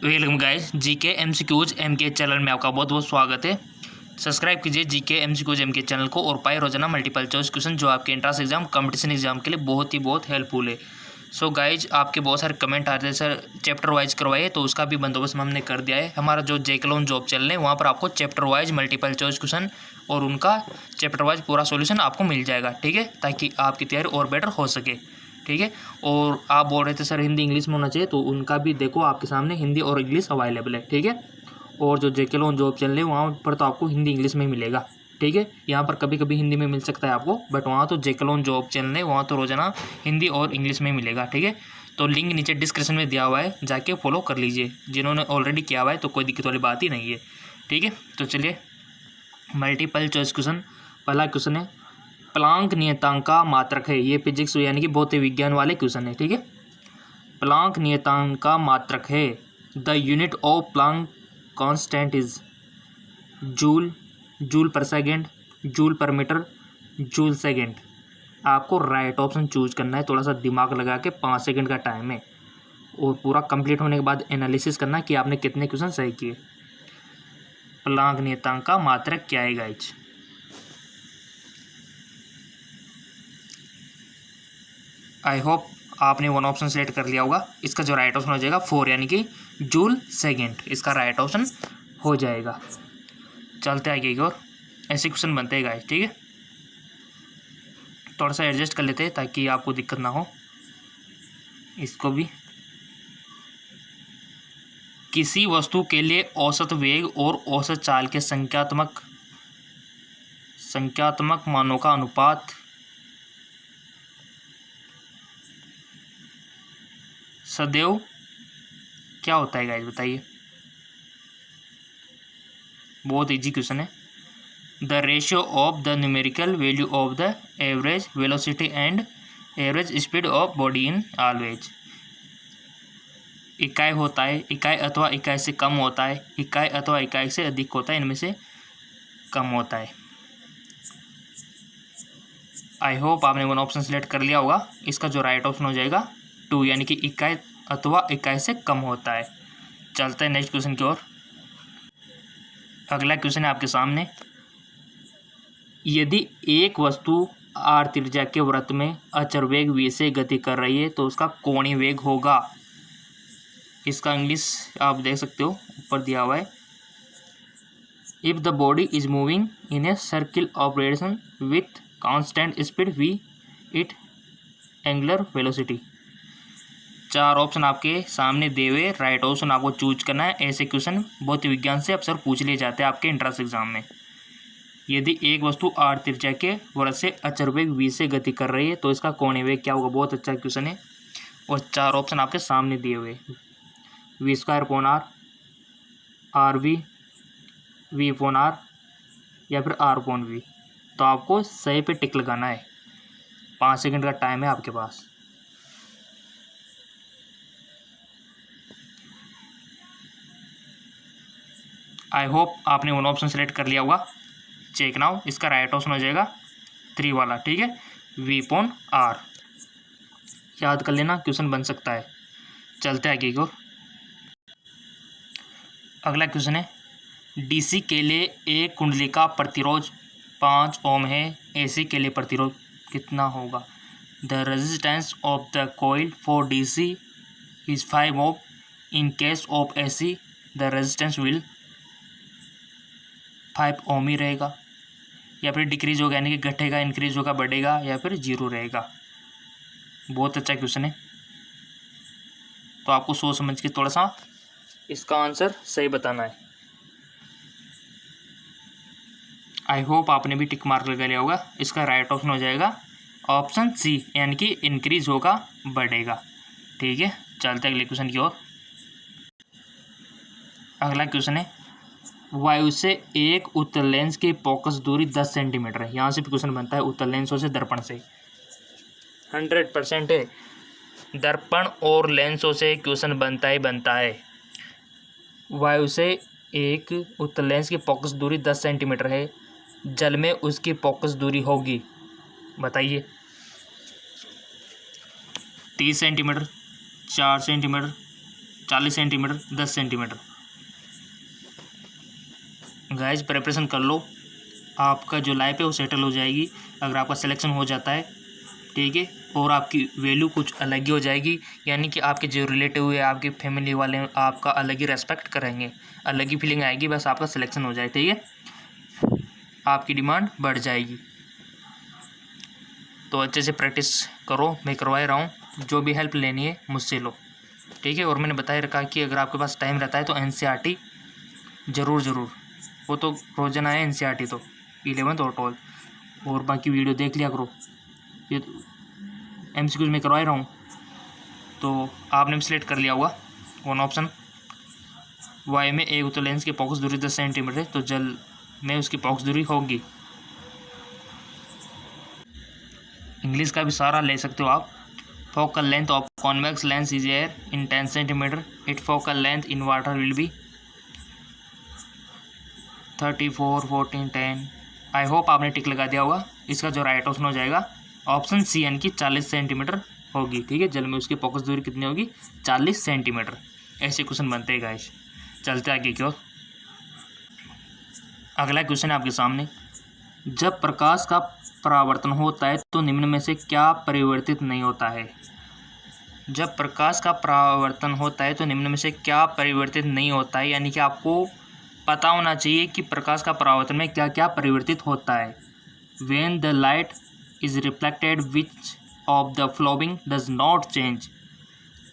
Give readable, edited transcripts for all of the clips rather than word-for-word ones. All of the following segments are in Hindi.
Welcome guys, GK MCQs MK channel में आपका बहुत बहुत स्वागत है। सब्सक्राइब कीजिए जीके एमसीक्यूज एमके चैनल को और पाए रोजाना मल्टीपल चॉइस क्वेश्चन जो आपके एंट्रेंस एग्जाम कंपटीशन एग्जाम के लिए बहुत हेल्पफुल है। सो गाइज, आपके बहुत सारे कमेंट आ रहे थे सर चैप्टर वाइज करवाइए, तो उसका भी बंदोबस्त हमने कर दिया है। हमारा जो जेके जॉब चल रहे हैं वहाँ पर आपको chapter wise multiple choice question और उनका चैप्टर वाइज पूरा सोल्यूशन आपको मिल जाएगा, ठीक है, ताकि आपकी तैयारी और बेटर हो सके, ठीक है। और आप बोल रहे थे सर हिंदी इंग्लिश में होना चाहिए, तो उनका भी देखो आपके सामने हिंदी और इंग्लिश अवेलेबल है, ठीक है। और जो जेके जॉब चल रही है वहाँ पर तो आपको हिंदी इंग्लिश में ही मिलेगा, ठीक है। यहाँ पर कभी कभी हिंदी में मिल सकता है आपको, बट वहाँ तो जेके जॉब चल रही है वहाँ तो रोजाना हिंदी और इंग्लिश में मिलेगा, ठीक है। तो लिंक नीचे डिस्क्रिप्शन में दिया हुआ है, जाके फॉलो कर लीजिए। जिन्होंने ऑलरेडी किया हुआ है तो कोई दिक्कत वाली बात ही नहीं है, ठीक है। तो चलिए मल्टीपल चॉइस क्वेश्चन, पहला क्वेश्चन है प्लांक नियतांक का मात्रक है। ये फिजिक्स यानी कि भौतिक विज्ञान वाले क्वेश्चन है, ठीक है। प्लांक नियतांक का मात्रक है। The unit of Planck constant is joule, joule पर सेकेंड, जूल पर मीटर, जूल सेकेंड। आपको राइट ऑप्शन चूज करना है। थोड़ा सा दिमाग लगा के 5 सेकंड का टाइम है और पूरा कंप्लीट होने के बाद एनालिसिस करना है कि आपने कितने क्वेश्चन सही किए। प्लांक नियतांक का मात्रक क्या है गाइज? आई होप आपने वन ऑप्शन सेलेक्ट कर लिया होगा। इसका जो राइट ऑप्शन हो जाएगा 4 यानी कि जूल सेकेंड, इसका राइट ऑप्शन हो जाएगा। चलते आगे की ओर, ऐसे क्वेश्चन बनते हैं गाइस, ठीक है। थोड़ा सा एडजस्ट कर लेते हैं ताकि आपको दिक्कत ना हो। इसको भी, किसी वस्तु के लिए औसत वेग और औसत चाल के संख्यात्मक मानों का अनुपात सदैव क्या होता है गाइस? बताइए। बहुत इजी क्वेश्चन है। The ratio of the numerical value of the average velocity and average speed of body in always. इकाई होता है, इकाई अथवा इकाई से कम होता है, इकाई अथवा इकाई से अधिक होता है, इनमें से कम होता है। आई होप आपने वन ऑप्शन सेलेक्ट कर लिया होगा। इसका जो राइट ऑप्शन हो जाएगा 2 यानी कि इकाई अथवा इकाई से कम होता है। चलते हैं नेक्स्ट क्वेश्चन की ओर। अगला क्वेश्चन है आपके सामने। यदि एक वस्तु आर त्रिज्या के वृत्त में अचर वेग v से गति कर रही है तो उसका कोणीय वेग होगा। इसका इंग्लिश आप देख सकते हो, ऊपर दिया हुआ है। If the body is moving in a circle operation with constant speed v it angular velocity. 4 option आपके सामने दिए हुए, राइट ऑप्शन आपको चूज करना है। ऐसे क्वेश्चन भौतिक विज्ञान से अक्सर पूछ लिए जाते हैं आपके एंट्रेंस एग्जाम में। यदि एक वस्तु आर त्रिज्या के वृत्त से अचर वेग v से गति कर रही है तो इसका कोणीय वेग क्या होगा? बहुत अच्छा क्वेश्चन है और 4 ऑप्शन आपके सामने दिए हुए, v² आर वी, v/r या फिर r/v। तो आपको सही पे टिक लगाना है। 5 सेकंड का टाइम है आपके पास। आई होप आपने वन ऑप्शन सेलेक्ट कर लिया होगा। चेक नाउ, इसका राइट ऑप्शन हो जाएगा 3 वाला, ठीक है, v/r। याद कर लेना, क्वेश्चन बन सकता है। चलते आगे की ओर। अगला क्वेश्चन है डीसी के लिए एक कुंडली का प्रतिरोध 5 ओम है, एसी के लिए प्रतिरोध कितना होगा? The resistance of the coil for DC is 5 ohm. In case of AC the resistance will 5 ohm ही रहेगा, या फिर डिक्रीज होगा यानी कि घटेगा, इंक्रीज होगा, बढ़ेगा, या फिर 0 रहेगा। बहुत अच्छा क्वेश्चन है, तो आपको सोच समझ के थोड़ा सा इसका आंसर सही बताना है। आई होप आपने भी टिक मार्क लगा लिया होगा। इसका राइट ऑप्शन हो जाएगा ऑप्शन सी यानी कि इंक्रीज होगा, बढ़ेगा, ठीक है। चलते अगले क्वेश्चन की ओर। अगला क्वेश्चन है वायु से एक उत्तल लेंस की फोकस दूरी 10 सेंटीमीटर है। यहाँ से भी क्वेश्चन बनता है उत्तल लेंसों से दर्पण से। 100% है, दर्पण और लेंसों से क्वेश्चन बनता ही बनता है। वायु से एक उत्तल लेंस की फोकस दूरी 10 सेंटीमीटर है, जल में उसकी फोकस दूरी होगी, बताइए। 30 centimetre, 4 centimetre, 40 centimetre, 10 centimetre. Guys preparation कर लो, आपका जो लाइफ है वो सेटल हो जाएगी अगर आपका सिलेक्शन हो जाता है, ठीक है। और आपकी वैल्यू कुछ अलग ही हो जाएगी, यानी कि आपके जो रिलेटिव है, आपके फैमिली वाले आपका अलग ही रेस्पेक्ट करेंगे, अलग ही फीलिंग आएगी, बस आपका सिलेक्शन हो जाए, ठीक है। आपकी डिमांड बढ़ जाएगी। तो अच्छे से प्रैक्टिस करो, मैं करवा रहा हूँ, जो भी हेल्प लेनी है मुझसे लो, ठीक है। और मैंने बताया रखा कि अगर आपके पास टाइम रहता है तो एनसीईआरटी ज़रूर, वो तो रोजाना है एनसीईआरटी, तो 11th और 12th, और बाकी वीडियो देख लिया करो। ये एमसीक्यूज में करवा रहा हूँ, तो आपने भी सिलेक्ट कर लिया होगा वन ऑप्शन। वाई में एक तो लेंस की फोकस दूरी 10 सेंटीमीटर है, तो जल में उसकी फोकस दूरी होगी। इंग्लिश का भी सारा ले सकते हो आप। Focal length of convex lens is air in 10 centimetre, it focal length in water will be 34, 14, 10। I hope आपने टिक लगा दिया होगा। इसका जो राइट ऑप्शन हो जाएगा ऑप्शन सी, यानी कि 40 सेंटीमीटर होगी, ठीक है। जल में उसकी फोकस दूरी कितनी होगी? 40 सेंटीमीटर। ऐसे क्वेश्चन बनते हैं गाइस। चलते आगे की ओर। अगला क्वेश्चन है आपके सामने, जब प्रकाश का परावर्तन होता है तो निम्न में से क्या परिवर्तित नहीं होता है? जब प्रकाश का परावर्तन होता है तो निम्न में से क्या परिवर्तित नहीं होता है, यानी कि आपको पता होना चाहिए कि प्रकाश का परावर्तन में क्या क्या परिवर्तित होता है। When the light is reflected which of the flowing does not change.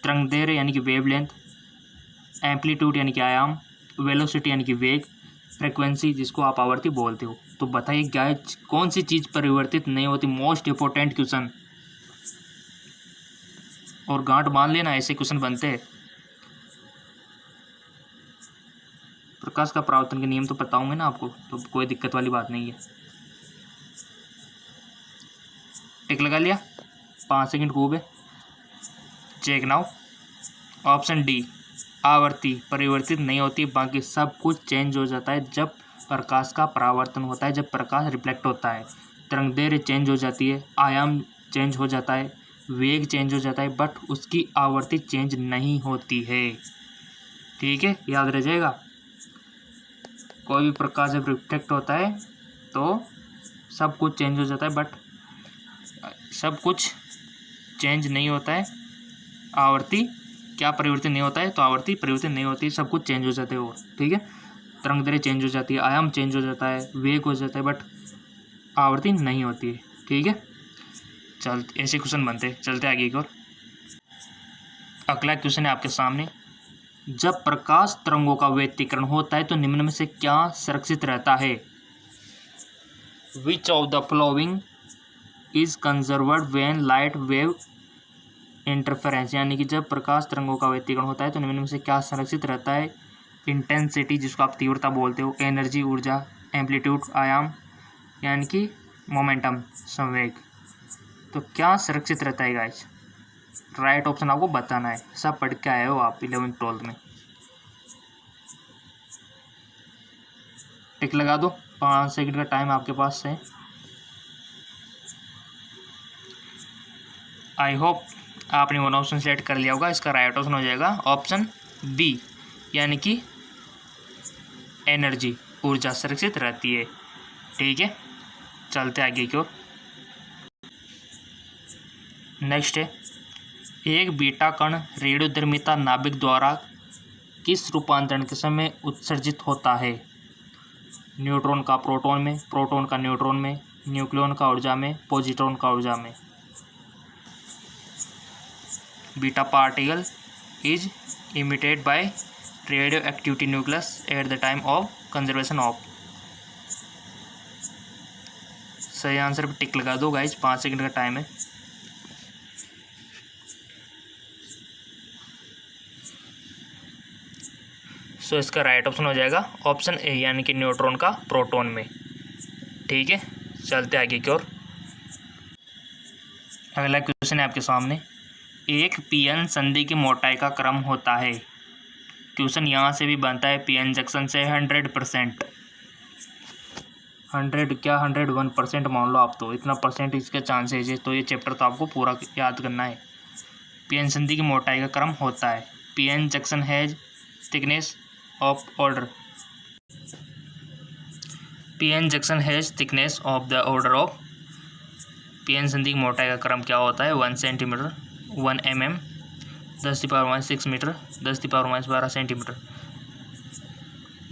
तरंगदैर्घ्य यानी कि वेवलेंथ, एम्पलीट्यूड यानी कि आयाम, वेलोसिटी यानी कि वेग, फ्रिक्वेंसी जिसको आप आवृत्ति बोलते हो। तो बताइए गाइस कौन सी चीज़ परिवर्तित नहीं होती? मोस्ट इंपॉर्टेंट क्वेश्चन, और गांठ बांध लेना, ऐसे क्वेश्चन बनते हैं। प्रकाश का परावर्तन के नियम तो पता होंगे ना आपको, तो कोई दिक्कत वाली बात नहीं है। टिक लगा लिया? 5 सेकंड खूब है। Check now. ऑप्शन डी, आवृत्ति परिवर्तित नहीं होती, बाकी सब कुछ चेंज हो जाता है जब प्रकाश का परावर्तन होता है, जब प्रकाश रिफ्लेक्ट होता है। तरंगदैर्घ्य चेंज हो जाती है, आयाम चेंज हो जाता है, वेग चेंज हो जाता है, बट उसकी आवृत्ति चेंज नहीं होती है, ठीक है। याद रह जाएगा, कोई भी प्रकाश जब रिफ्लेक्ट होता है तो सब कुछ चेंज हो जाता है, बट सब कुछ चेंज नहीं होता है। आवृत्ति क्या परिवर्तन नहीं होता है? तो आवृत्ति परिवर्तन नहीं होती, सब कुछ चेंज हो जाते हैं वो, ठीक है। तरंगदैर्घ्य चेंज हो जाती है, आयाम चेंज हो जाता है, वेग हो जाता है, बट आवृत्ति नहीं होती है, ठीक है। चल ऐसे क्वेश्चन बनते हैं। चलते आगे की ओर। अगला क्वेश्चन है आपके सामने, जब प्रकाश तरंगों का व्यतिकरण होता है तो निम्न में से क्या सुरक्षित रहता है? विच of the following is conserved when light wave interference, यानी कि जब प्रकाश तरंगों का व्यतिकरण होता है तो निम्न में से क्या संरक्षित रहता है? इंटेंसिटी जिसको आप तीव्रता बोलते हो, एनर्जी ऊर्जा, एम्पलीट्यूड आयाम, यानी कि मोमेंटम संवेग। तो क्या सुरक्षित रहता है गाइस? राइट ऑप्शन आपको बताना है। सब पढ़ के आए हो आप 11th 12th में। टिक लगा दो, 5 सेकंड का टाइम आपके पास है। आई होप आपने वन ऑप्शन सेलेक्ट कर लिया होगा। इसका राइट ऑप्शन हो जाएगा ऑप्शन बी, यानी कि एनर्जी ऊर्जा सुरक्षित रहती है, ठीक है। चलते आगे की ओर। नेक्स्ट है, एक बीटा कण रेडियोधर्मिता नाभिक द्वारा किस रूपांतरण के समय उत्सर्जित होता है? न्यूट्रॉन का प्रोटॉन में, प्रोटॉन का न्यूट्रॉन में, न्यूक्लियॉन का ऊर्जा में, पॉजिट्रॉन का ऊर्जा में। Beta particle is emitted by radioactivity nucleus at the time of conservation of. सही आंसर पे टिक लगा दो गाइज, 5 सेकंड का टाइम है। सो इसका राइट ऑप्शन हो जाएगा ऑप्शन ए, यानी कि न्यूट्रॉन का प्रोटॉन में, ठीक है। चलते आगे की ओर। अगला क्वेश्चन है आपके सामने, एक पीएन संधि की मोटाई का क्रम होता है। क्वेश्चन यहाँ से भी बनता है पीएन जंक्शन से 100%, 100 क्या 101% मान लो आप, तो इतना परसेंट इसके चांसेज है। तो ये चैप्टर तो आपको पूरा याद करना है। पीएन संधि की मोटाई का क्रम होता है, PN junction has thickness of order. PN junction has thickness of the order of. PN संधि की मोटाई का क्रम क्या होता है? 1 सेंटीमीटर, 1 mm, 10⁻⁻6 मीटर, 10⁻12 सेंटीमीटर।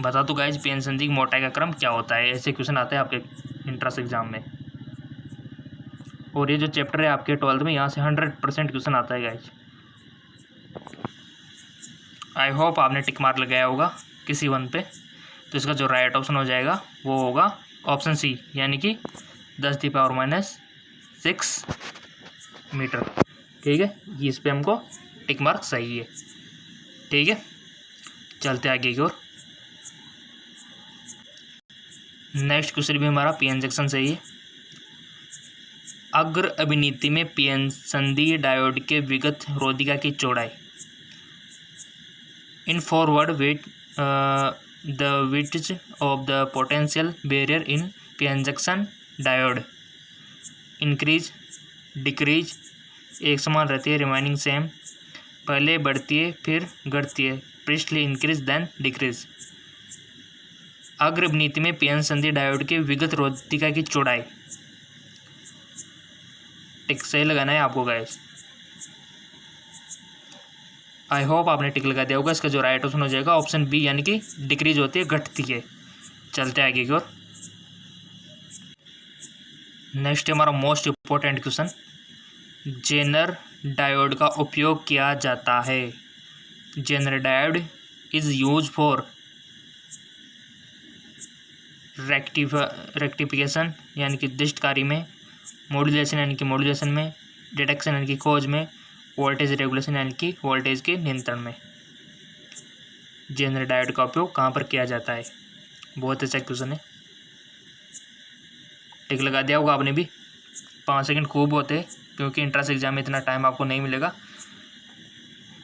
बता दो गाइज PN संधि की मोटाई का क्रम क्या होता है? ऐसे क्वेश्चन आते हैं आपके इंट्रेंस एग्जाम में। और ये जो चैप्टर है आपके 12th में, यहाँ से 100% क्वेश्चन आता है गाइज। आई होप आपने टिक मार्क लगाया होगा किसी वन पे। तो इसका जो राइट ऑप्शन हो जाएगा वो होगा ऑप्शन सी, यानी कि 10⁻6 मीटर। ठीक है, इस पे हमको टिक मार्क सही है। ठीक है, चलते आगे की ओर। नेक्स्ट क्वेश्चन भी हमारा PN जंक्शन सही है। अग्र अभिनीति में PN संधि डायोड के विगत रोधिका की चौड़ाई। In forward with the width of the potential barrier in PN junction diode increase decrease, एक समान रहती है, रिमाइनिंग सेम, पहले बढ़ती है फिर घटती है, प्रीस्टली इंक्रीज देन डिक्रीज। अग्र अभिनीति में PN संधि डायोड के विगत रोधिका की चौड़ाई। टिक सही लगाना है आपको गाइस। आई होप आपने टिक लगा दिया होगा। इसका जो राइट ऑप्शन हो जाएगा ऑप्शन बी, यानी कि डिक्रीज होती है, घटती है। चलते आगे की ओर। नेक्स्ट हमारा most important question, Zener diode का उपयोग किया जाता है। Zener diode is use for rectification यानी कि दृष्टकारी में, मॉड्यूलेशन यानी कि मॉड्यूलेशन में, डिटेक्शन यानी कि खोज में, वोल्टेज रेगुलेशन यानी कि वोल्टेज के नियंत्रण में। जेनर डायोड का उपयोग कहाँ पर किया जाता है? बहुत अच्छा क्वेश्चन है। टिक लगा दिया होगा आपने भी। 5 सेकंड खूब होते हैं, क्योंकि इंट्रेंस एग्जाम में इतना टाइम आपको नहीं मिलेगा।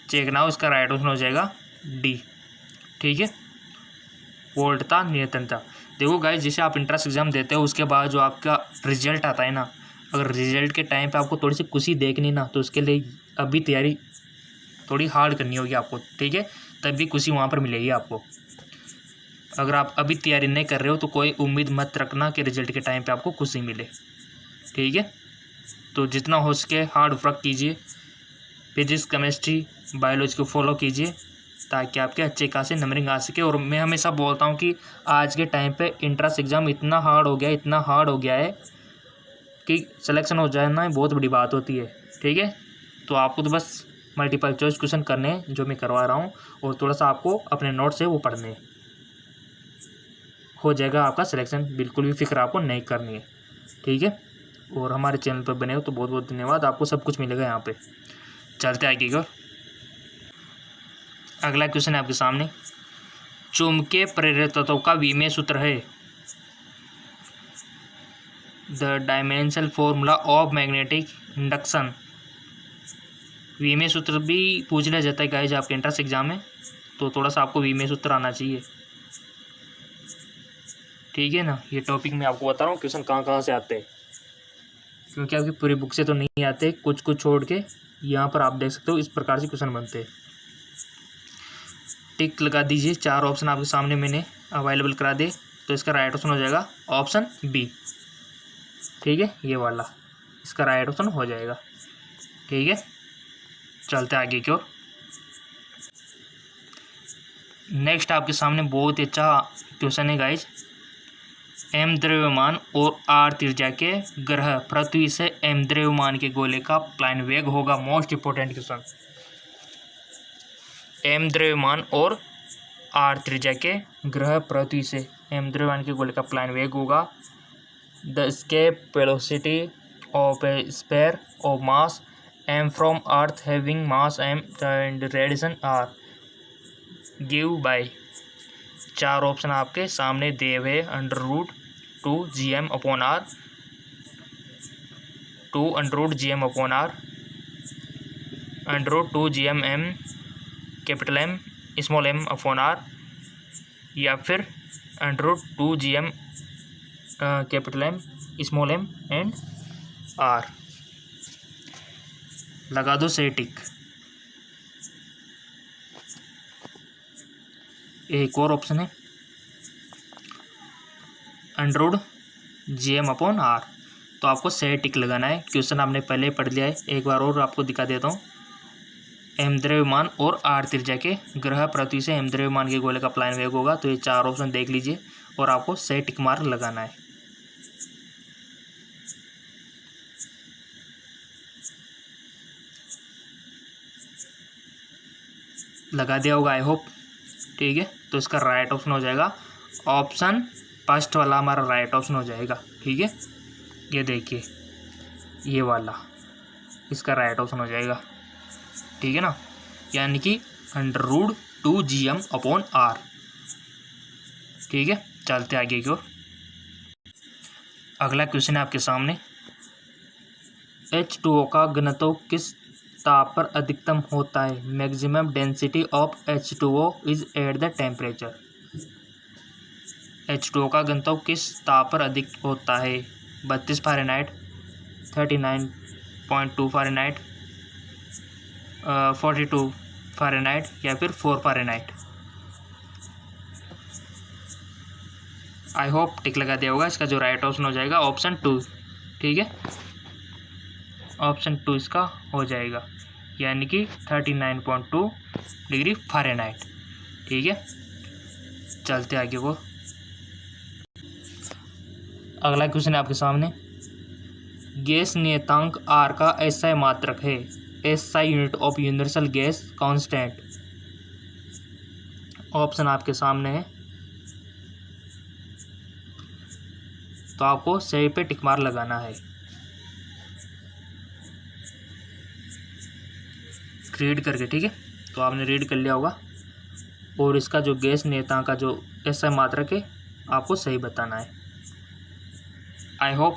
चेक ना हो, इसका राइट ऑप्शन हो जाएगा डी। ठीक है, वोल्टता नियंत्रणता। देखो गाइस, जैसे आप इंट्रेंस एग्जाम देते हो उसके बाद जो आपका रिजल्ट आता है ना, अगर रिजल्ट के टाइम पे आपको थोड़ी सी खुशी देखनी ना, तो उसके लिए अभी तैयारी थोड़ी हार्ड करनी होगी आपको। ठीक है, तभी खुशी वहाँ पर मिलेगी आपको। अगर आप अभी तैयारी नहीं कर रहे हो तो कोई उम्मीद मत रखना कि रिजल्ट के टाइम पे आपको खुशी मिले। ठीक है, तो जितना हो सके हार्ड वर्क कीजिए, फिजिक्स केमिस्ट्री बायोलॉजी को फॉलो कीजिए, ताकि आपके अच्छे खासे नंबरिंग आ सके। और मैं हमेशा बोलता हूँ कि आज के टाइम पे इंट्रेंस एग्ज़ाम इतना हार्ड हो गया है कि सिलेक्शन हो जाना बहुत बड़ी बात होती है। ठीक है, तो आपको तो बस मल्टीपल चॉइस क्वेश्चन करने हैं, जो मैं करवा रहा हूँ, और थोड़ा सा आपको अपने नोट से वो पढ़ने हैं, हो जाएगा आपका सिलेक्शन। बिल्कुल भी फिक्र आपको नहीं करनी है। ठीक है, और हमारे चैनल पर बने हो तो बहुत बहुत धन्यवाद, आपको सब कुछ मिलेगा यहाँ पे। चलते आगे की ओर। अगला क्वेश्चन है आपके सामने, चुंबकीय प्रेरितत्व का विमेय सूत्र है। The dimensional formula of magnetic induction. विमेय सूत्र भी पूछ लिया जाता है गाइस आपके एंट्रेंस एग्जाम में, तो थोड़ा सा आपको विमेय सूत्र आना चाहिए। ठीक है ना, ये टॉपिक मैं आपको बता रहा हूँ क्वेश्चन कहाँ से आते हैं, क्योंकि आपकी पूरी बुक से तो नहीं आते, कुछ छोड़ के यहाँ पर आप देख सकते हो इस प्रकार से क्वेश्चन बनते हैं। टिक लगा दीजिए। 4 ऑप्शन आपके सामने मैंने अवेलेबल करा दिए, तो इसका राइट ऑप्शन हो जाएगा ऑप्शन बी। ठीक है, ये वाला इसका राइट ऑप्शन हो जाएगा। ठीक है, चलते आगे की ओर। नेक्स्ट आपके सामने बहुत ही अच्छा क्वेश्चन है गाइज। एम द्रव्यमान और आर त्रिज्या के ग्रह पृथ्वी से एम द्रव्यमान के गोले का प्लान वेग होगा। Most important question. एम द्रव्यमान और आर त्रिज्या के ग्रह पृथ्वी से एम द्रव्यमान के गोले का प्लान वेग होगा। The escape velocity of A sphere of mass m from earth having mass m and radiation r give by। 4 option आपके सामने दिए हुए, √2 gm/r, 2 √gm/r, √2 gm/m capital M small m/r, या फिर √2 gm capital M small m and r। लगा दो सही टिक। एक और ऑप्शन है अंडर GM/R। तो आपको सही टिक लगाना है। क्वेश्चन आपने पहले पढ़ लिया है, एक बार और आपको दिखा देता हूँ। M द्रव्यमान और R त्रिज्या के ग्रह पृथ्वी से M द्रव्यमान के गोले का पलायन वेग होगा। तो ये 4 ऑप्शन देख लीजिए और आपको सही टिक मार्क लगाना है। लगा दिया होगा आई होप, ठीक है। तो इसका राइट ऑप्शन हो जाएगा ऑप्शन फर्स्ट वाला, हमारा राइट ऑप्शन हो जाएगा, ठीक है। ये देखिए ये वाला इसका राइट ऑप्शन हो जाएगा, ठीक है ना, यानी कि √2GM/R, ठीक है। चलते आगे की ओर। अगला क्वेश्चन है आपके सामने, H2O का घनत्व किस ताप पर अधिकतम होता है? Maximum density of H2O is at the temperature. H2O का घनत्व किस ताप पर अधिक होता है? 32 फ़ारेनहाइट, 39.2 फ़ारेनहाइट, 42 फ़ारेनहाइट या फिर 4 फ़ारेनहाइट। आई होप टिक लगा दिया होगा। इसका जो राइट ऑप्शन हो जाएगा ऑप्शन 2, ठीक है। ऑप्शन 2 इसका हो जाएगा, यानी कि 39.2 डिग्री फ़ारेनहाइट, ठीक है। चलते आगे को। अगला क्वेश्चन है आपके सामने, गैस नियतांक R का SI मात्रक है। SI unit of universal gas constant. Option आपके सामने है, तो आपको सही पे टिक मार लगाना है। रीड करके, ठीक है। तो आपने रीड कर लिया होगा और इसका जो गैस नियतांक का जो SI मात्रक है आपको सही बताना है। आई होप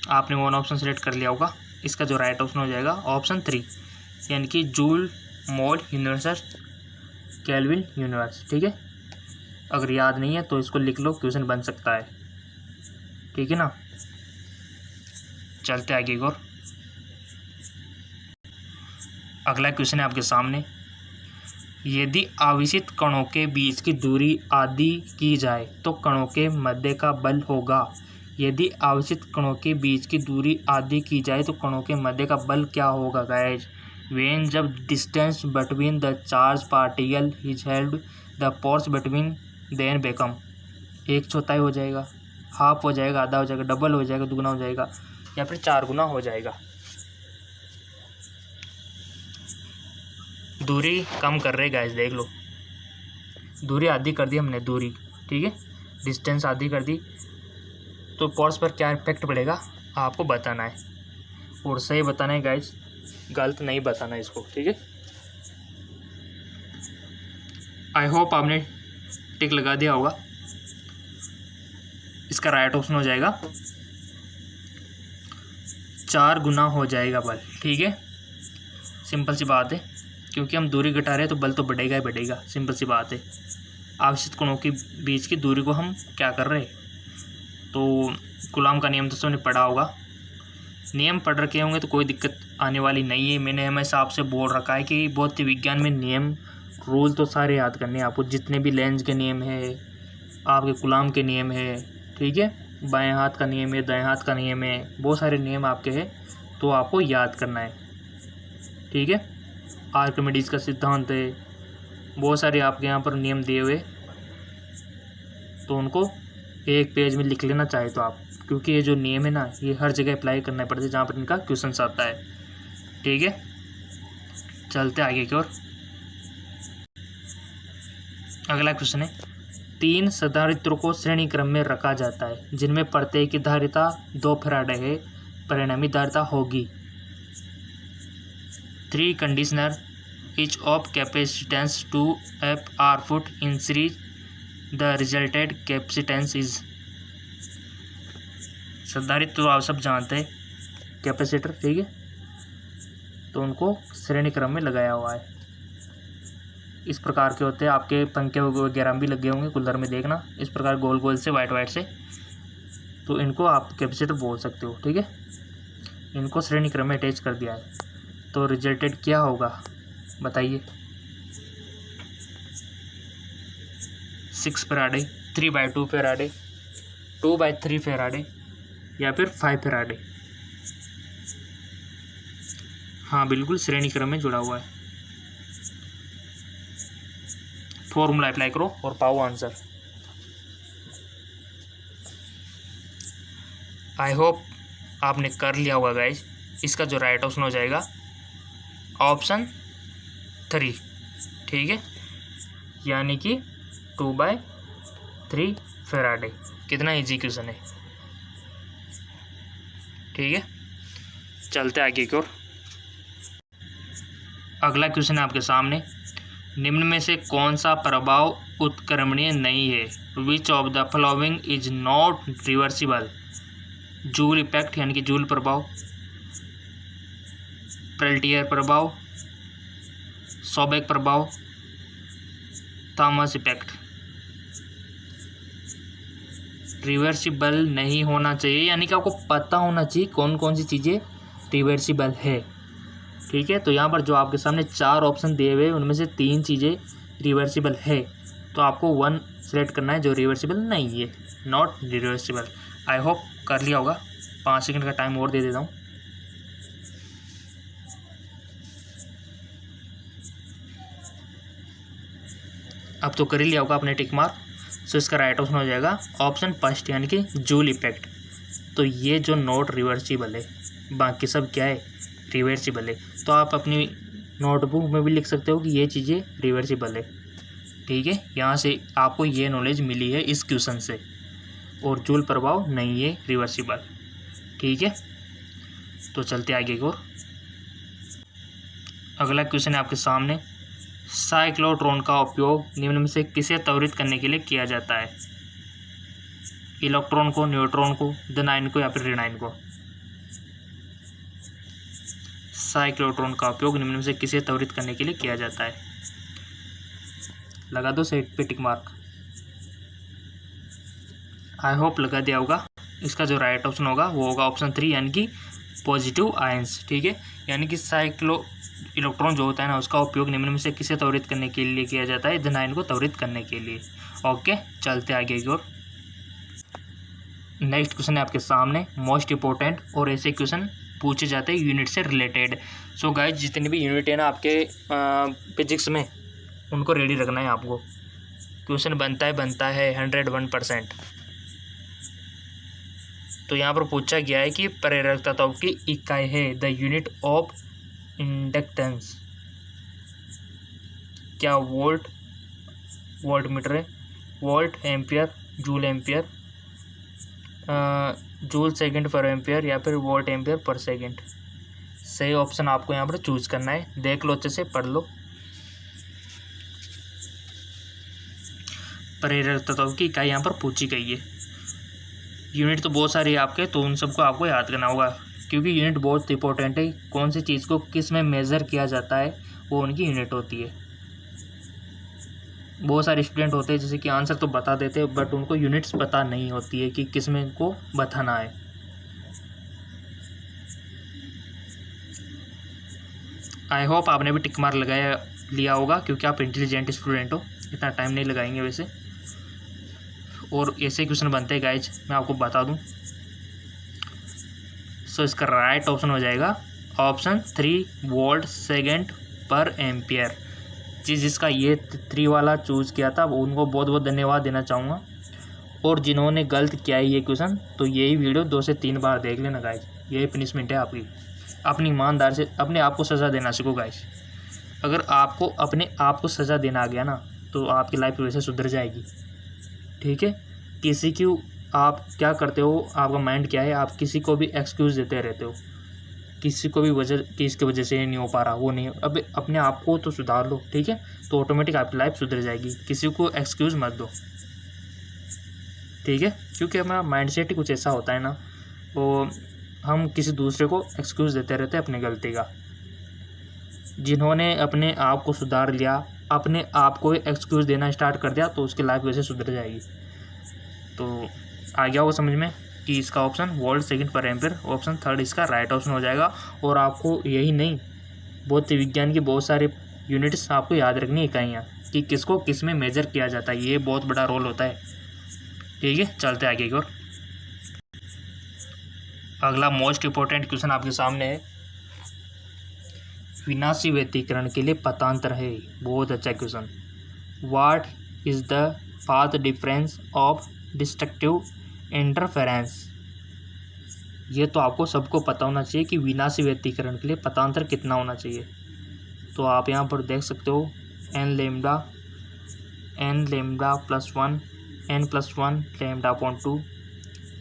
आपने वन ऑप्शन सेलेक्ट कर लिया होगा। इसका जो राइट ऑप्शन हो जाएगा ऑप्शन 3, यानी कि joule mole universe kelvin universe, ठीक है। अगर याद नहीं है तो इसको लिख लो, क्वेश्चन बन सकता है, ठीक है ना। चलते आगे और। अगला क्वेश्चन है आपके सामने, यदि आवेशित कणों के बीच की दूरी आधी की जाए तो कणों के मध्य का बल होगा। यदि आवेशित कणों के बीच की दूरी आधी की जाए तो कणों के मध्य का बल क्या होगा गाइज? व्हेन जब distance between the charge particle is held the force between then become. 1/4 हो जाएगा, हाफ हो जाएगा, आधा हो जाएगा, डबल हो जाएगा, दुगुना हो जाएगा या फिर 4 गुना हो जाएगा। दूरी कम कर रहे गाइस, देख लो, दूरी आधी कर दी हमने, दूरी, ठीक है, डिस्टेंस आधी कर दी, तो फोर्स पर क्या इफेक्ट पड़ेगा आपको बताना है और सही बताना है गाइस, गलत नहीं बताना है इसको, ठीक है। आई होप आपने टिक लगा दिया होगा। इसका राइट ऑप्शन हो जाएगा 4 गुना हो जाएगा बल, ठीक है। सिंपल सी बात है, क्योंकि हम दूरी घटा रहे हैं तो बल तो बढ़ेगा ही बढ़ेगा, सिंपल सी बात है। आवेशित कणों के बीच की दूरी को हम क्या कर रहे हैं, तो कूलॉम का नियम तो सबने पढ़ा होगा, नियम पढ़ रखे होंगे तो कोई दिक्कत आने वाली नहीं है। मैंने हमेशा आपसे बोल रखा है कि भौतिक विज्ञान में नियम रूल तो सारे याद करने हैं आपको, जितने भी लेंज के नियम है, आपके कूलॉम के नियम है, ठीक है, बाएं हाथ का नियम है, दाएं हाथ का नियम है, बहुत सारे नियम आपके हैं, तो आपको याद करना है, ठीक है। आर्किमिडीज का सिद्धांत है, बहुत सारे आपके यहाँ पर नियम दिए हुए, तो उनको एक पेज में लिख लेना चाहे तो आप, क्योंकि ये जो नियम है ना, ये हर जगह अप्लाई करना पड़ता है जहाँ पर इनका क्वेश्चन आता है, ठीक है। चलते आगे की ओर। अगला क्वेश्चन है, 3 संधारित्रों को श्रेणी क्रम में रखा जाता है जिनमें प्रत्येक की धारिता 2 फैराडे है, परिणामी धारिता होगी। 3 conditioner each of capacitance 2 F/R foot in series, the resulted capacitance is। संधारित्र तो आप सब जानते हैं, कैपेसिटर, ठीक है, तो उनको श्रेणी क्रम में लगाया हुआ है। इस प्रकार के होते हैं, आपके पंखे वगैरह भी लगे होंगे कूलर में, देखना इस प्रकार गोल गोल से, वाइट वाइट से, तो इनको आप कैपेसिटर बोल सकते हो, ठीक है। इनको श्रेणी क्रम में अटैच कर दिया है, तो रिजल्टेड क्या होगा बताइए। 6 फैराडे, 3/2 फैराडे, 2/3 फैराडे या फिर 5 फैराडे। हाँ बिल्कुल श्रेणी क्रम में जुड़ा हुआ है। फॉर्मूला अप्लाई करो और पाओ आंसर। आई होप आपने कर लिया होगा गाइज। इसका जो राइट ऑप्शन हो जाएगा ऑप्शन 3, ठीक है, यानी कि 2/3 फैराडे। कितना इजी क्वेश्चन है, ठीक है। चलते आगे की ओर। अगला क्वेश्चन है आपके सामने। निम्न में से कौन सा प्रभाव उत्क्रमणीय नहीं है? विच of the following is not reversible? Joule effect यानी कि जूल प्रभाव, पेल्टियर प्रभाव, सॉबेक प्रभाव, थॉमस इफेक्ट। रिवर्सिबल नहीं होना चाहिए, यानी कि आपको पता होना चाहिए कौन कौन सी चीज़ें रिवर्सिबल है, ठीक है। तो यहाँ पर जो आपके सामने 4 ऑप्शन दिए हुए उनमें से 3 चीज़ें रिवर्सिबल है, तो आपको 1 सेलेक्ट करना है जो रिवर्सिबल नहीं है, नॉट रिवर्सिबल। आई होप कर लिया होगा। 5 सेकंड का टाइम और दे देता हूँ। अब तो कर ही लिया होगा आपने टिक मार्क। सो इसका राइट ऑप्शन हो जाएगा ऑप्शन फर्स्ट, यानी कि जूल इफेक्ट। तो ये जो नॉट रिवर्सिबल है, बाकी सब क्या है, रिवर्सिबल है। तो आप अपनी नोटबुक में भी लिख सकते हो कि ये चीज़ें रिवर्सिबल है, ठीक है। यहाँ से आपको ये नॉलेज मिली है इस क्वेश्चन से। और जूल प्रभाव नहीं है रिवर्सिबल, ठीक है। तो चलते आगे की ओर। अगला क्वेश्चन है आपके सामने। साइक्लोट्रॉन का उपयोग निम्न में से किसे त्वरित करने के लिए किया जाता है? इलेक्ट्रॉन को, न्यूट्रॉन को, धनायन को या फिर ऋणायन को? साइक्लोट्रॉन का उपयोग निम्न में से किसे त्वरित करने के लिए किया जाता है? लगा दो सेट पे टिक मार्क। आई होप लगा दिया होगा। इसका जो राइट ऑप्शन होगा वो होगा ऑप्शन 3, यानी कि पॉजिटिव आयंस, ठीक है। यानी कि इलेक्ट्रॉन जो होता है ना, उसका उपयोग निम्न में से किसे त्वरित करने के लिए किया जाता है? धनायन को त्वरित करने के लिए। ओके, चलते आगे की ओर। नेक्स्ट क्वेश्चन है आपके सामने, मोस्ट इंपॉर्टेंट, और ऐसे क्वेश्चन पूछे जाते हैं यूनिट से रिलेटेड। सो गाइस, जितने भी यूनिट है ना आपके फिजिक्स में, उनको रेडी रखना है आपको। क्वेश्चन बनता है 101%। तो यहाँ पर पूछा गया है कि प्रेरकता तत्व की इकाई है, द यूनिट ऑफ इंडक्टेंस क्या? वोल्ट मीटर है, volt ampere, joule ampere, joule second पर एम्पियर या फिर वोल्ट एम्पियर पर सेकंड। सही ऑप्शन आपको यहाँ पर चूज करना है। देख लो, अच्छे से पढ़ लो। प्रेरक तत्व की इकाई यहाँ पर पूछी गई है। यूनिट तो बहुत सारी है आपके, तो उन सबको आपको याद करना होगा, क्योंकि यूनिट बहुत इंपॉर्टेंट है। कौन सी चीज़ को किस में मेज़र किया जाता है, वो उनकी यूनिट होती है। बहुत सारे स्टूडेंट होते हैं जैसे कि आंसर तो बता देते हैं, बट उनको यूनिट्स पता नहीं होती है कि किस में इनको बताना है। आई होप आपने भी टिक मार्क लगाया लिया होगा, क्योंकि आप इंटेलिजेंट स्टूडेंट हो। इतना टाइम नहीं लगाएंगे वैसे, और ऐसे क्वेश्चन बनते हैं गाइज, मैं आपको बता दूं। सो इसका राइट ऑप्शन हो जाएगा ऑप्शन 3, वोल्ट सेकंड पर एम्पियर। जिसका ये 3 वाला चूज़ किया था, उनको बहुत बहुत धन्यवाद देना चाहूँगा। और जिन्होंने गलत किया है ये क्वेश्चन, तो यही वीडियो 2 से 3 बार देख लेना गाइज। यही पनिशमेंट है आपकी। अपनी ईमानदार से अपने आप को सज़ा देना सीखो गाइज। अगर आपको अपने आप को सज़ा देना आ गया ना, तो आपकी लाइफ वैसे सुधर जाएगी, ठीक है। किसी की आप क्या करते हो, आपका माइंड क्या है, आप किसी को भी एक्सक्यूज़ देते रहते हो, किसी को भी वजह कि इसकी वजह से नहीं हो पा रहा, वो नहीं। अब अपने आप को तो सुधार लो, ठीक है, तो ऑटोमेटिक आपकी लाइफ सुधर जाएगी। किसी को एक्सक्यूज़ मत दो, ठीक है, क्योंकि हमारा माइंडसेट ही कुछ ऐसा होता है ना, वो हम किसी दूसरे को एक्सक्यूज़ देते रहते हैं अपनी गलती का। जिन्होंने अपने आप को सुधार लिया, अपने आप को एक्सक्यूज़ देना स्टार्ट कर दिया, तो उसकी लाइफ वैसे सुधर जाएगी। तो आ गया होगा समझ में कि इसका ऑप्शन वोल्ट सेकंड पर एम्पियर, ऑप्शन 3 इसका राइट ऑप्शन हो जाएगा। और आपको यही नहीं, बहुत विज्ञान की बहुत सारे यूनिट्स आपको याद रखनी, इकाइयाँ, कि किसको किस में मेजर किया जाता है, ये बहुत बड़ा रोल होता है। ठीक है, चलते आगे की ओर। अगला मोस्ट इम्पोर्टेंट क्वेश्चन आपके सामने है, विनाशी व्यतिकरण के लिए पतांतर है। बहुत अच्छा question. What is the path difference of destructive interference. ये तो आपको सबको पता होना चाहिए कि विनाशी व्यतिकरण के लिए पतांतर कितना होना चाहिए। तो आप यहाँ पर देख सकते हो n lambda plus 1 n+1 lambda upon 2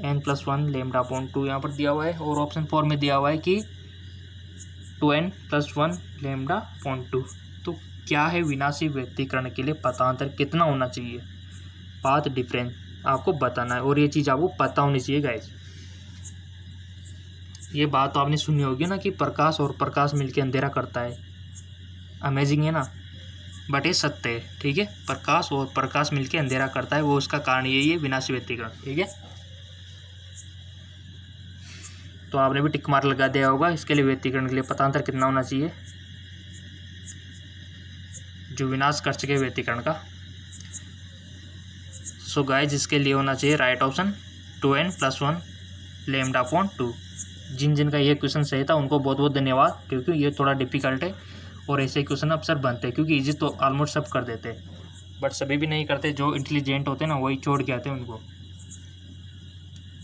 n+1 lambda upon 2 यहाँ पर दिया हुआ है, और ऑप्शन 4 में दिया हुआ है कि 2n+1 लेमडा अपॉन 2। तो क्या है विनाशी व्यतिकरण के लिए पतांतर कितना होना चाहिए, पाथ डिफरेंस आपको बताना है, और ये चीज़ आपको पता होनी चाहिए गाइस। ये बात तो आपने सुनी होगी ना कि प्रकाश और प्रकाश मिलकर अंधेरा करता है। अमेजिंग है ना, बट ये सत्य है। ठीक है, प्रकाश और प्रकाश मिलकर अंधेरा करता है, वो उसका कारण यही है, विनाशी व्यतिकरण। ठीक है, तो आपने भी टिक मार्क लगा दिया होगा इसके लिए, व्यतिकरण के लिए पतांतर कितना होना चाहिए जो विनाश कर सके व्यतिकरण का। सो गाइस, इसके लिए होना चाहिए right option 2n+1 lambda upon 2। जिनका ये क्वेश्चन सही था उनको बहुत बहुत धन्यवाद, क्योंकि ये थोड़ा डिफिकल्ट है और ऐसे क्वेश्चन अक्सर बनते हैं, क्योंकि इजी तो ऑलमोस्ट सब कर देते हैं, बट सभी भी नहीं करते। जो इंटेलिजेंट होते हैं ना वही छोड़ के आते हैं उनको।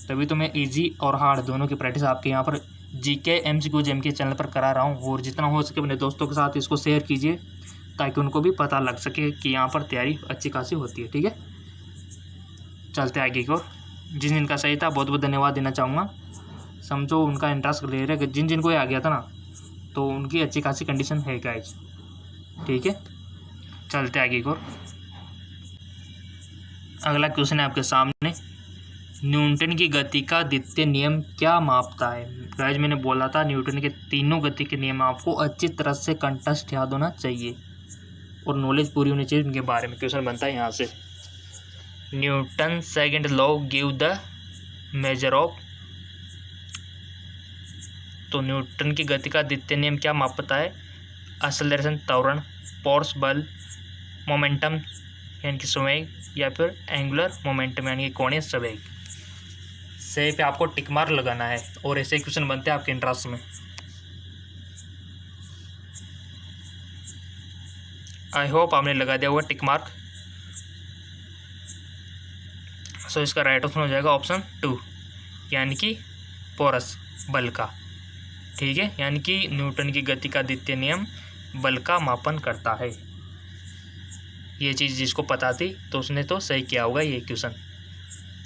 तभी तो मैं इजी और हार्ड दोनों की प्रैक्टिस आपके यहाँ पर जीके MCQs MK चैनल पर करा रहा हूँ। और जितना हो सके अपने दोस्तों के साथ इसको शेयर कीजिए, ताकि उनको भी पता लग सके कि यहाँ पर तैयारी अच्छी खासी होती है। ठीक है, चलते आगे की ओर। जिनका सही था बहुत बहुत धन्यवाद देना चाहूँगा। समझो उनका इंटरेस्ट क्लियर है, जिनको ये आ गया था ना तो उनकी अच्छी खासी कंडीशन है गाइस। ठीक है, चलते आगे की ओर। अगला क्वेश्चन है आपके सामने, न्यूटन की गति का द्वितीय नियम क्या मापता है। गाइस मैंने बोला था न्यूटन के तीनों गति के नियम आपको अच्छी तरह से कंठस्थ याद होना चाहिए और नॉलेज पूरी होनी चाहिए उनके बारे में। क्वेश्चन बनता है यहाँ से, Newton second law give the measure of. तो न्यूटन की गति का द्वितीय नियम क्या मापता है, एक्सेलरेशन त्वरण, फोर्स बल, मोमेंटम यानी कि संवेग, या फिर एंगुलर मोमेंटम यानी कि कोणीय संवेग। सही पे आपको टिक मार्क लगाना है, और ऐसे क्वेश्चन बनते हैं आपके इंटरेस्ट में। आई होप आपने लगा दिया हुआ टिक मार्क। सो इसका राइट ऑप्शन हो जाएगा ऑप्शन 2, यानी कि फोर्स बल का। ठीक है, यानी कि न्यूटन की गति का द्वितीय नियम बल का मापन करता है। ये चीज़ जिसको पता थी तो उसने तो सही किया होगा ये क्वेश्चन।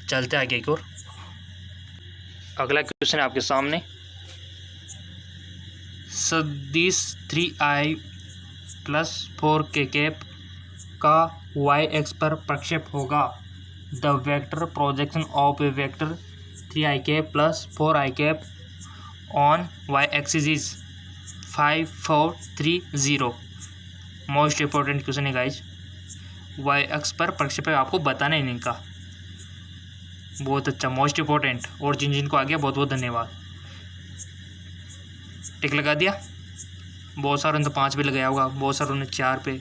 चलते आगे की ओर। अगला क्वेश्चन है आपके सामने, सदिश 3i + 4k का y एक्स पर प्रक्षेप होगा। The vector projection of A vector 3i + 4i on y axis is 5 4 3 0। Most important question है गाइज। y एक्स पर प्रक्षेप आपको बताना ही नहीं का। बहुत अच्छा, मोस्ट इम्पोर्टेंट। और जिनको आ गया बहुत बहुत धन्यवाद। टिक लगा दिया। बहुत सारों ने तो 5 पे लगाया होगा, बहुत सारों ने 4 पे,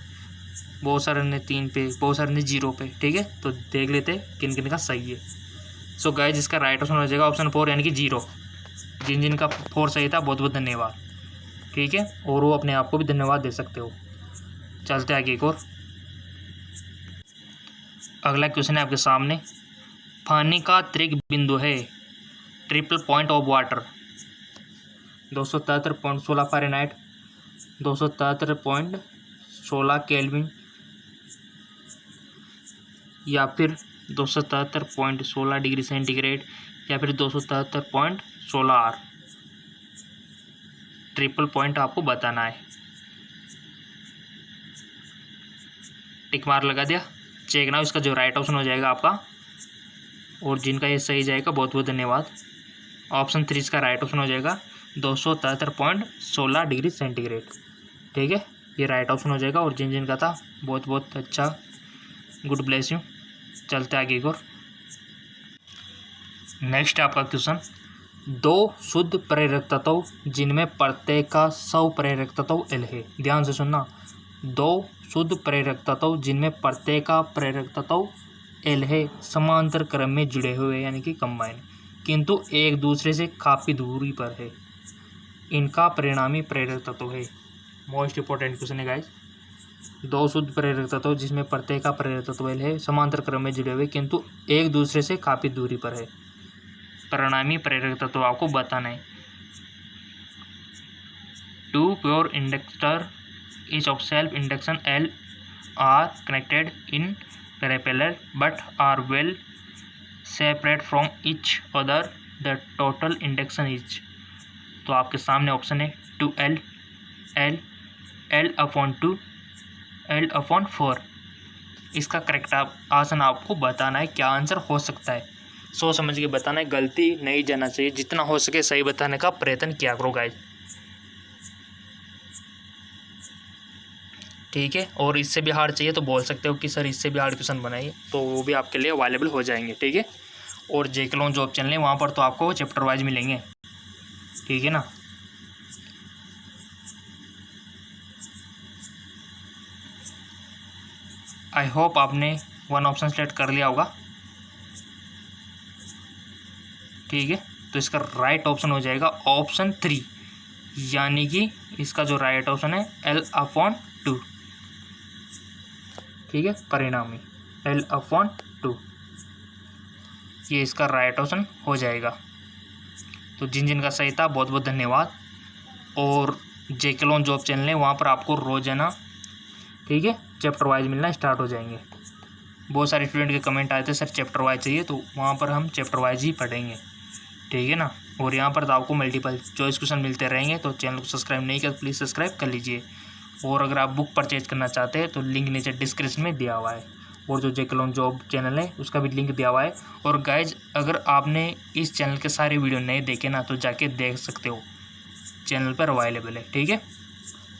बहुत सारों ने 3 पे, बहुत सारों ने 0 पे। ठीक है, तो देख लेते किन किन का सही है। सो गाइज इसका राइट ऑप्शन हो जाएगा ऑप्शन 4 यानी कि 0। जिनका 4 सही था बहुत बहुत धन्यवाद। ठीक है, और वो अपने आप को भी धन्यवाद दे सकते हो। चलते आगे एक और। अगला क्वेश्चन है आपके सामने, पानी का त्रिक बिंदु है triple point of water 273.16 Fahrenheit, 273.16 kelvin, या फिर 273.16 डिग्री सेंटीग्रेड, या फिर 273.16 आर। ट्रिपल पॉइंट आपको बताना है। टिक मार्क लगा दिया। चेक ना, इसका जो राइट ऑप्शन हो जाएगा आपका, और जिनका ये सही जाएगा बहुत बहुत धन्यवाद। ऑप्शन 3 इसका राइट ऑप्शन हो जाएगा 273.16 डिग्री सेंटीग्रेड। ठीक है, ये राइट ऑप्शन हो जाएगा। और जिनका था बहुत बहुत अच्छा, गुड ब्लेस यू। चलते आगे एक और। नेक्स्ट आपका क्वेश्चन, 2 शुद्ध प्रेरक तत्व जिनमें प्रत्येक का 100 प्रेरक तत्व L है। ध्यान से सुनना, दो शुद्ध प्रेरक तत्व जिनमें प्रत्येक का प्रेरक तत्व L है समांतर क्रम में जुड़े हुए यानी कि कंबाइन, किंतु एक दूसरे से काफ़ी दूरी पर है, इनका परिणामी प्रेरक तत्व है। मोस्ट इंपॉर्टेंट क्वेश्चन है गाइस। दो शुद्ध प्रेरक तत्व जिसमें प्रत्येक का प्रेरक तत्व L है समांतर क्रम में जुड़े हुए किंतु एक दूसरे से काफ़ी दूरी पर है, परिणामी प्रेरक तत्व आपको बताना है। Two pure inductor each of self induction L are connected in parallel but are well separate from each other. The total induction is, तो आपके सामने ऑप्शन है 2L, L, L/2, L/4। इसका करेक्ट आंसर आपको बताना है, क्या आंसर हो सकता है। सोच समझ के बताना है, गलती नहीं जाना चाहिए, जितना हो सके सही बताने का प्रयत्न किया करो गाइस, ठीक है। और इससे भी हार्ड चाहिए तो बोल सकते हो कि सर इससे भी हार्ड क्वेश्चन बनाइए, तो वो भी आपके लिए अवेलेबल हो जाएंगे, ठीक है। और जेके लोन जॉब चैनल है, वहाँ पर तो आपको चैप्टर वाइज मिलेंगे, ठीक है ना। आई होप आपने वन ऑप्शन सेलेक्ट कर लिया होगा, ठीक है। तो इसका राइट ऑप्शन हो जाएगा ऑप्शन 3, यानी कि इसका जो राइट ऑप्शन है L/2, ठीक है, परिणामी L/2, ये इसका राइट ऑप्शन हो जाएगा। तो जिन जिन का सही था बहुत बहुत धन्यवाद। और जेके लोन जॉब चैनल है, वहाँ पर आपको रोजाना, ठीक है, चैप्टर वाइज मिलना स्टार्ट हो जाएंगे। बहुत सारे स्टूडेंट के कमेंट आए थे सर चैप्टर वाइज चाहिए, तो वहाँ पर हम चैप्टर वाइज ही पढ़ेंगे, ठीक है ना। और यहाँ पर तो आपको मल्टीपल चॉइस क्वेश्चन मिलते रहेंगे, तो चैनल को सब्सक्राइब नहीं किया तो प्लीज़ सब्सक्राइब कर लीजिए। और अगर आप बुक परचेज करना चाहते हैं तो लिंक नीचे डिस्क्रिप्शन में दिया हुआ है, और जो जेके लोन जॉब चैनल है उसका भी लिंक दिया हुआ है। और गाइज अगर आपने इस चैनल के सारे वीडियो नहीं देखे ना, तो जाके देख सकते हो, चैनल पर अवेलेबल है, ठीक है।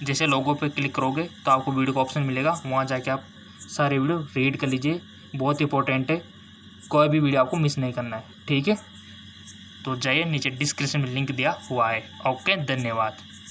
जैसे लोगों पे क्लिक करोगे तो आपको वीडियो का ऑप्शन मिलेगा, वहाँ जाके आप सारे वीडियो रीड कर लीजिए, बहुत इंपॉर्टेंट है, कोई भी वीडियो आपको मिस नहीं करना है, ठीक है। तो जाइए, नीचे डिस्क्रिप्शन में लिंक दिया हुआ है। ओके, धन्यवाद।